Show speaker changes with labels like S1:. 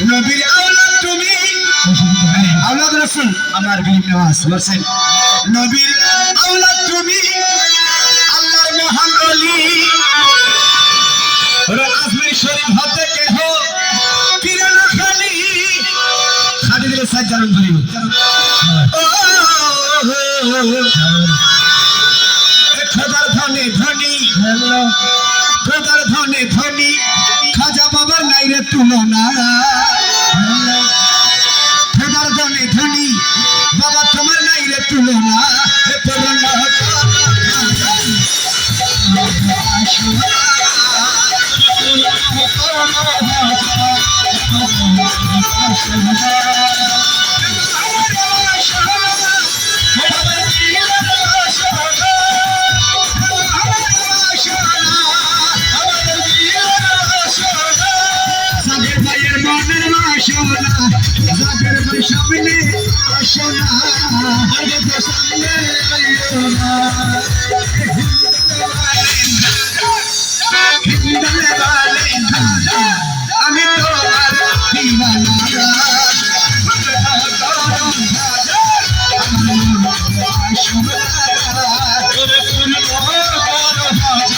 S1: নবীর আওলাদ তুমি আওলাদ রাসূল আমার বিন নওয়াজ বলছেন নবীর আওলাদ তুমি আল্লাহর মহান ওলি আজমির শরীফ হতে কেহ কিরানা খালি খালি দিলে সাজ্জাদুল ধরিব খোদার ধনে ধনী খোদার ধনে ধনী খাজা বাবার নাই রে তুলনা খোদার ধনে ধনী বাবা তোমার নাই রে তুলনা সামনে